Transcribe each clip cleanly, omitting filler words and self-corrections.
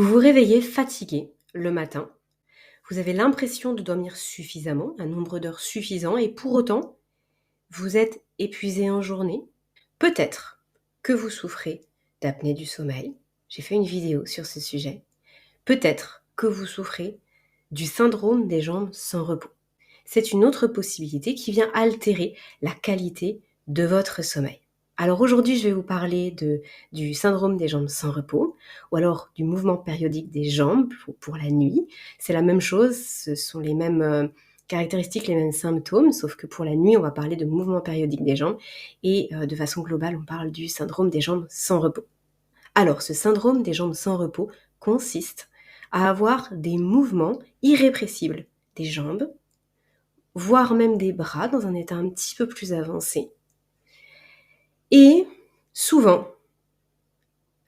Vous vous réveillez fatigué le matin, vous avez l'impression de dormir suffisamment, un nombre d'heures suffisant et pour autant, vous êtes épuisé en journée. Peut-être que vous souffrez d'apnée du sommeil. J'ai fait une vidéo sur ce sujet. Peut-être que vous souffrez du syndrome des jambes sans repos. C'est une autre possibilité qui vient altérer la qualité de votre sommeil. Alors aujourd'hui, je vais vous parler du syndrome des jambes sans repos ou alors du mouvement périodique des jambes pour la nuit. C'est la même chose, ce sont les mêmes caractéristiques, les mêmes symptômes, sauf que pour la nuit, on va parler de mouvement périodique des jambes et de façon globale, on parle du syndrome des jambes sans repos. Alors, ce syndrome des jambes sans repos consiste à avoir des mouvements irrépressibles des jambes, voire même des bras dans un état un petit peu plus avancé. Et souvent,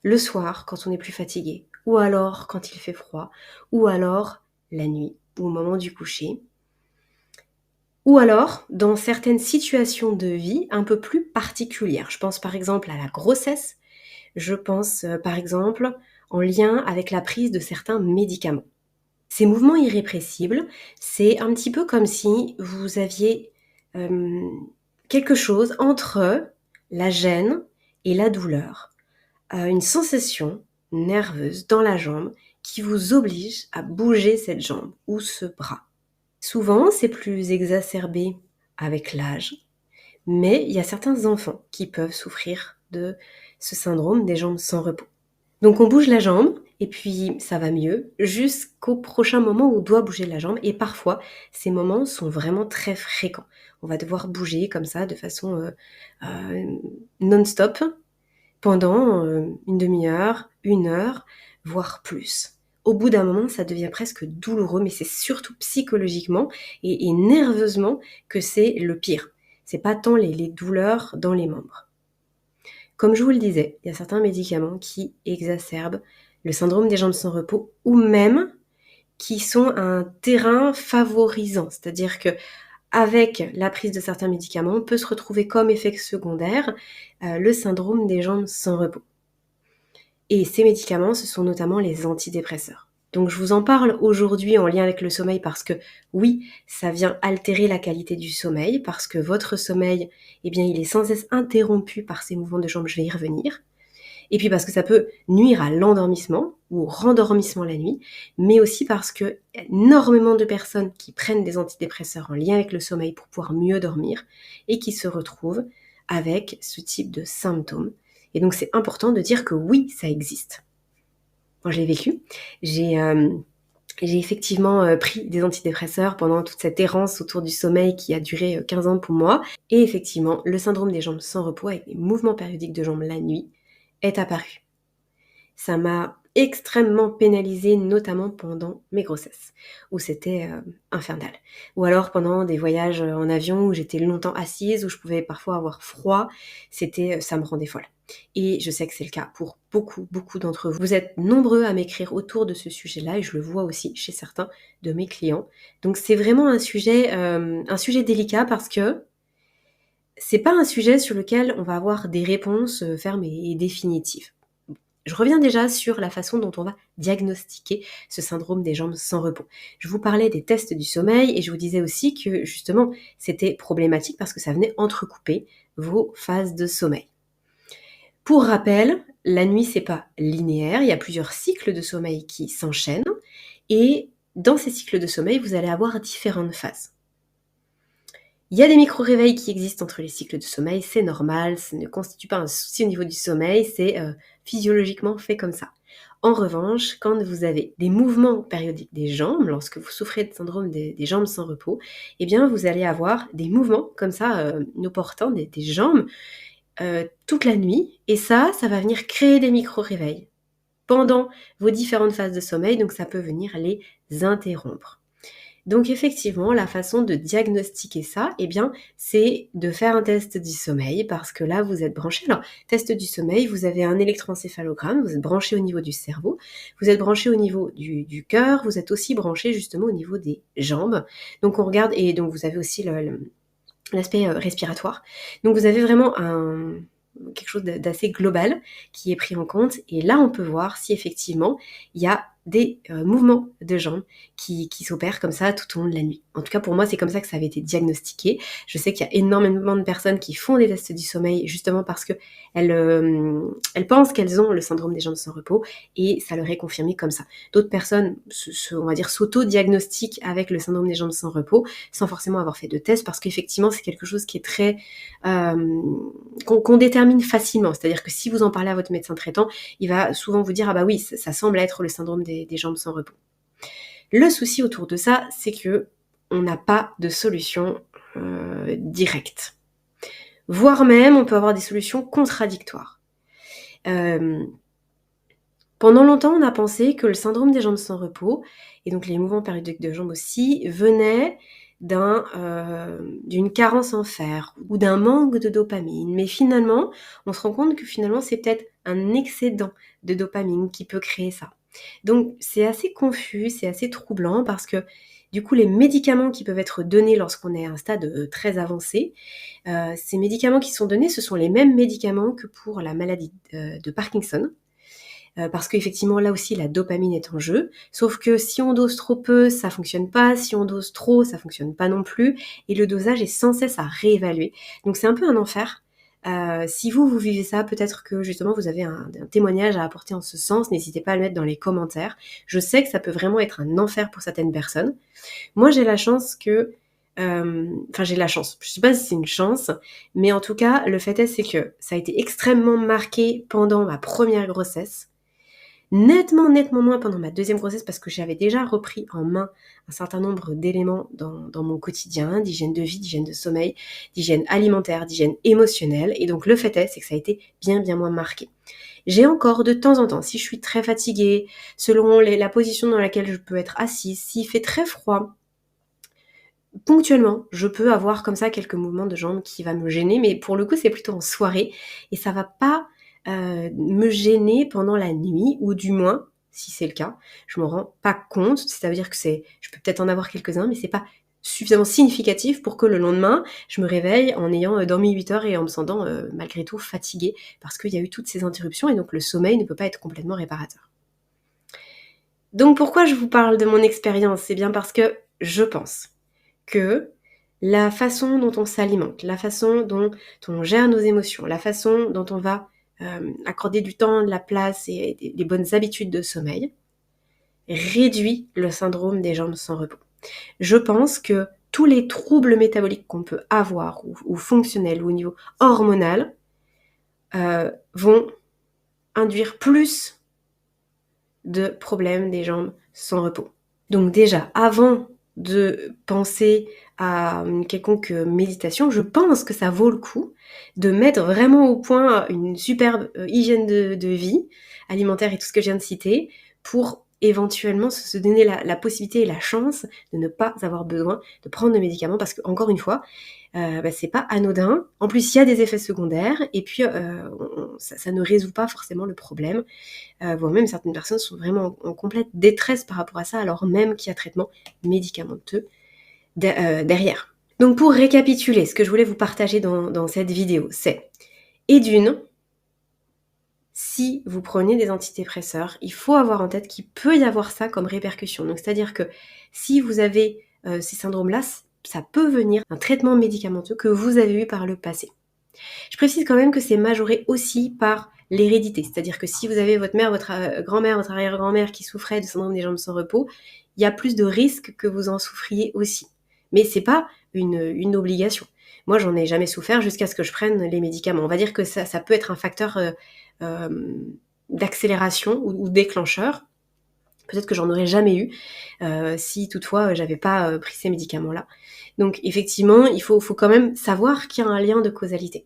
le soir, quand on est plus fatigué, ou alors quand il fait froid, ou alors la nuit, ou au moment du coucher, ou alors dans certaines situations de vie un peu plus particulières. Je pense par exemple à la grossesse, je pense par exemple en lien avec la prise de certains médicaments. Ces mouvements irrépressibles, c'est un petit peu comme si vous aviez quelque chose entre la gêne et la douleur, une sensation nerveuse dans la jambe qui vous oblige à bouger cette jambe ou ce bras. Souvent, c'est plus exacerbé avec l'âge, mais il y a certains enfants qui peuvent souffrir de ce syndrome des jambes sans repos. Donc on bouge la jambe et puis ça va mieux jusqu'au prochain moment où on doit bouger la jambe et parfois ces moments sont vraiment très fréquents. On va devoir bouger comme ça de façon non-stop pendant une demi-heure, 1 heure, voire plus. Au bout d'un moment, ça devient presque douloureux, mais c'est surtout psychologiquement et nerveusement que c'est le pire. C'est pas tant les douleurs dans les membres. Comme je vous le disais, il y a certains médicaments qui exacerbent le syndrome des jambes sans repos ou même qui sont un terrain favorisant. C'est-à-dire que avec la prise de certains médicaments, on peut se retrouver comme effet secondaire le syndrome des jambes sans repos. Et ces médicaments, ce sont notamment les antidépresseurs. Donc je vous en parle aujourd'hui en lien avec le sommeil parce que oui, ça vient altérer la qualité du sommeil, parce que votre sommeil, eh bien, il est sans cesse interrompu par ces mouvements de jambes, je vais y revenir. Et puis parce que ça peut nuire à l'endormissement ou au rendormissement la nuit, mais aussi parce que y a énormément de personnes qui prennent des antidépresseurs en lien avec le sommeil pour pouvoir mieux dormir et qui se retrouvent avec ce type de symptômes. Et donc c'est important de dire que oui, ça existe. Moi je l'ai vécu, j'ai effectivement pris des antidépresseurs pendant toute cette errance autour du sommeil qui a duré 15 ans pour moi. Et effectivement, le syndrome des jambes sans repos avec des mouvements périodiques de jambes la nuit est apparu. Ça m'a extrêmement pénalisée, notamment pendant mes grossesses, où c'était infernal. Ou alors pendant des voyages en avion où j'étais longtemps assise, où je pouvais parfois avoir froid, ça me rendait folle. Et je sais que c'est le cas pour beaucoup, beaucoup d'entre vous. Vous êtes nombreux à m'écrire autour de ce sujet-là, et je le vois aussi chez certains de mes clients. Donc c'est vraiment un sujet délicat parce que c'est pas un sujet sur lequel on va avoir des réponses fermes et définitives. Je reviens déjà sur la façon dont on va diagnostiquer ce syndrome des jambes sans repos. Je vous parlais des tests du sommeil et je vous disais aussi que justement c'était problématique parce que ça venait entrecouper vos phases de sommeil. Pour rappel, la nuit c'est pas linéaire, il y a plusieurs cycles de sommeil qui s'enchaînent et dans ces cycles de sommeil vous allez avoir différentes phases. Il y a des micro-réveils qui existent entre les cycles de sommeil, c'est normal, ça ne constitue pas un souci au niveau du sommeil, c'est physiologiquement fait comme ça. En revanche, quand vous avez des mouvements périodiques des jambes, lorsque vous souffrez de syndrome des jambes sans repos, eh bien vous allez avoir des mouvements comme ça, opportants des jambes toute la nuit, et ça va venir créer des micro-réveils pendant vos différentes phases de sommeil, donc ça peut venir les interrompre. Donc effectivement, la façon de diagnostiquer ça, eh bien, c'est de faire un test du sommeil parce que là, vous êtes branché. Alors, test du sommeil, vous avez un électroencéphalogramme, vous êtes branché au niveau du cerveau, vous êtes branché au niveau du cœur, vous êtes aussi branché justement au niveau des jambes. Donc on regarde, et donc vous avez aussi l'aspect respiratoire. Donc vous avez vraiment quelque chose d'assez global qui est pris en compte. Et là, on peut voir si effectivement, il y a des mouvements de jambes qui s'opèrent comme ça tout au long de la nuit. En tout cas, pour moi, c'est comme ça que ça avait été diagnostiqué. Je sais qu'il y a énormément de personnes qui font des tests du sommeil justement parce que elles pensent qu'elles ont le syndrome des jambes sans repos et ça leur est confirmé comme ça. D'autres personnes, on va dire, s'auto-diagnostiquent avec le syndrome des jambes sans repos sans forcément avoir fait de test parce qu'effectivement, c'est quelque chose qui est très... qu'on détermine facilement. C'est-à-dire que si vous en parlez à votre médecin traitant, il va souvent vous dire « Ah bah oui, ça semble être le syndrome des jambes sans repos ». Le souci autour de ça, c'est que on n'a pas de solution directe. Voire même, on peut avoir des solutions contradictoires. Pendant longtemps, on a pensé que le syndrome des jambes sans repos, et donc les mouvements périodiques de jambes aussi, venaient d'une carence en fer ou d'un manque de dopamine. Mais finalement, on se rend compte que finalement, c'est peut-être un excédent de dopamine qui peut créer ça. Donc, c'est assez confus, c'est assez troublant parce que du coup, les médicaments qui peuvent être donnés lorsqu'on est à un stade très avancé, ces médicaments qui sont donnés, ce sont les mêmes médicaments que pour la maladie de Parkinson. Parce qu'effectivement, là aussi, la dopamine est en jeu. Sauf que si on dose trop peu, ça fonctionne pas. Si on dose trop, ça fonctionne pas non plus. Et le dosage est sans cesse à réévaluer. Donc c'est un peu un enfer. Si vous vivez ça, peut-être que justement vous avez un témoignage à apporter en ce sens. N'hésitez pas à le mettre dans les commentaires. Je sais que ça peut vraiment être un enfer pour certaines personnes. Moi, j'ai la chance que... Enfin, j'ai la chance. Je sais pas si c'est une chance, mais en tout cas, le fait est, c'est que ça a été extrêmement marqué pendant ma première grossesse. Nettement moins pendant ma deuxième grossesse parce que j'avais déjà repris en main un certain nombre d'éléments dans mon quotidien, d'hygiène de vie, d'hygiène de sommeil, d'hygiène alimentaire, d'hygiène émotionnelle. Et donc le fait est, c'est que ça a été bien moins marqué. J'ai encore de temps en temps, si je suis très fatiguée, selon la position dans laquelle je peux être assise, s'il fait très froid, ponctuellement, je peux avoir comme ça quelques mouvements de jambes qui va me gêner, mais pour le coup, c'est plutôt en soirée et ça va pas me gêner pendant la nuit, ou du moins, si c'est le cas, je m'en rends pas compte. C'est-à-dire que je peux peut-être en avoir quelques-uns, mais c'est pas suffisamment significatif pour que le lendemain, je me réveille en ayant dormi 8 heures et en me sentant malgré tout fatiguée, parce qu'il y a eu toutes ces interruptions et donc le sommeil ne peut pas être complètement réparateur. Donc pourquoi je vous parle de mon expérience ? C'est bien parce que je pense que la façon dont on s'alimente, la façon dont on gère nos émotions, la façon dont on va accorder du temps, de la place et des bonnes habitudes de sommeil réduit le syndrome des jambes sans repos. Je pense que tous les troubles métaboliques qu'on peut avoir ou fonctionnels ou au niveau hormonal vont induire plus de problèmes des jambes sans repos. Donc déjà, avant de penser à une quelconque méditation, je pense que ça vaut le coup de mettre vraiment au point une superbe hygiène de vie alimentaire et tout ce que je viens de citer pour éventuellement se donner la possibilité et la chance de ne pas avoir besoin de prendre de médicaments parce que, encore une fois, c'est pas anodin. En plus, il y a des effets secondaires et puis ça ne résout pas forcément le problème. Voire même certaines personnes sont vraiment en complète détresse par rapport à ça, alors même qu'il y a traitement médicamenteux derrière. Donc pour récapituler, ce que je voulais vous partager dans cette vidéo, c'est, et d'une, si vous prenez des antidépresseurs, il faut avoir en tête qu'il peut y avoir ça comme répercussion. Donc c'est-à-dire que si vous avez ces syndromes-là, ça peut venir d'un traitement médicamenteux que vous avez eu par le passé. Je précise quand même que c'est majoré aussi par l'hérédité, c'est-à-dire que si vous avez votre mère, votre grand-mère, votre arrière-grand-mère qui souffrait de syndrome des jambes sans repos, il y a plus de risques que vous en souffriez aussi. Mais c'est pas une obligation. Moi, j'en ai jamais souffert jusqu'à ce que je prenne les médicaments. On va dire que ça peut être un facteur d'accélération ou déclencheur. Peut-être que j'en aurais jamais eu si toutefois j'avais pas pris ces médicaments-là. Donc effectivement, il faut quand même savoir qu'il y a un lien de causalité.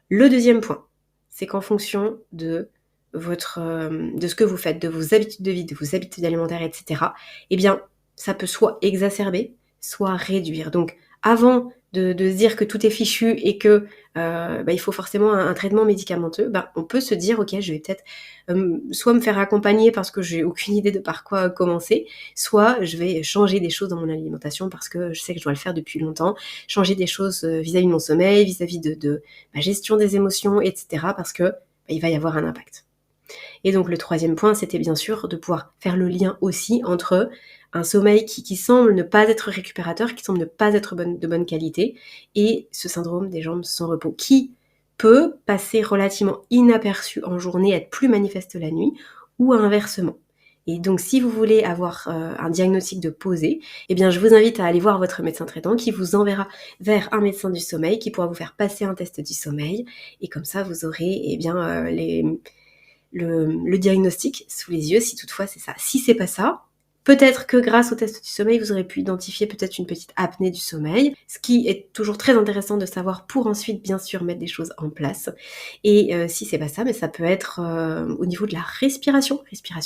Le deuxième point, c'est qu'en fonction de ce que vous faites, de vos habitudes de vie, de vos habitudes alimentaires, etc., eh bien, ça peut soit exacerber, soit réduire. Donc, avant de se dire que tout est fichu et que il faut forcément un traitement médicamenteux, on peut se dire ok, je vais peut-être soit me faire accompagner parce que j'ai aucune idée de par quoi commencer, soit je vais changer des choses dans mon alimentation parce que je sais que je dois le faire depuis longtemps, changer des choses vis-à-vis de mon sommeil, vis-à-vis de ma gestion des émotions, etc. parce que il va y avoir un impact. Et donc le troisième point, c'était bien sûr de pouvoir faire le lien aussi entre un sommeil qui semble ne pas être récupérateur, qui semble ne pas être de bonne qualité, et ce syndrome des jambes sans repos, qui peut passer relativement inaperçu en journée, être plus manifeste la nuit, ou inversement. Et donc si vous voulez avoir un diagnostic de posé, eh bien je vous invite à aller voir votre médecin traitant qui vous enverra vers un médecin du sommeil qui pourra vous faire passer un test du sommeil, et comme ça vous aurez le diagnostic sous les yeux, si toutefois c'est ça. Si c'est pas ça, peut-être que grâce au test du sommeil, vous aurez pu identifier peut-être une petite apnée du sommeil, ce qui est toujours très intéressant de savoir pour ensuite bien sûr mettre des choses en place. Et si c'est pas ça, mais ça peut être au niveau de la respiration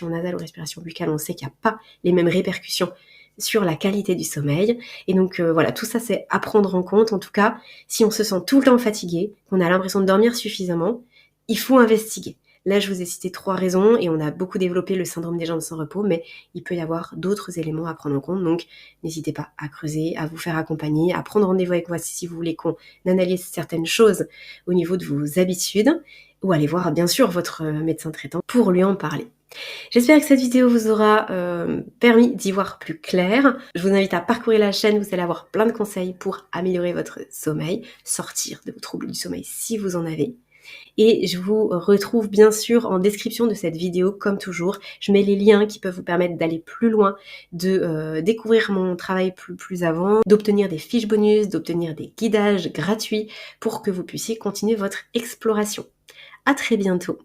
nasale ou respiration buccale, on sait qu'il n'y a pas les mêmes répercussions sur la qualité du sommeil. Et donc voilà, tout ça c'est à prendre en compte. En tout cas, si on se sent tout le temps fatigué, qu'on a l'impression de dormir suffisamment, il faut investiguer. Là, je vous ai cité 3 raisons et on a beaucoup développé le syndrome des jambes sans repos, mais il peut y avoir d'autres éléments à prendre en compte. Donc, n'hésitez pas à creuser, à vous faire accompagner, à prendre rendez-vous avec moi si vous voulez qu'on analyse certaines choses au niveau de vos habitudes, ou aller voir bien sûr votre médecin traitant pour lui en parler. J'espère que cette vidéo vous aura permis d'y voir plus clair. Je vous invite à parcourir la chaîne, vous allez avoir plein de conseils pour améliorer votre sommeil, sortir de vos troubles du sommeil si vous en avez. Et je vous retrouve bien sûr en description de cette vidéo, comme toujours. Je mets les liens qui peuvent vous permettre d'aller plus loin, de découvrir mon travail plus avant, d'obtenir des fiches bonus, d'obtenir des guidages gratuits pour que vous puissiez continuer votre exploration. À très bientôt.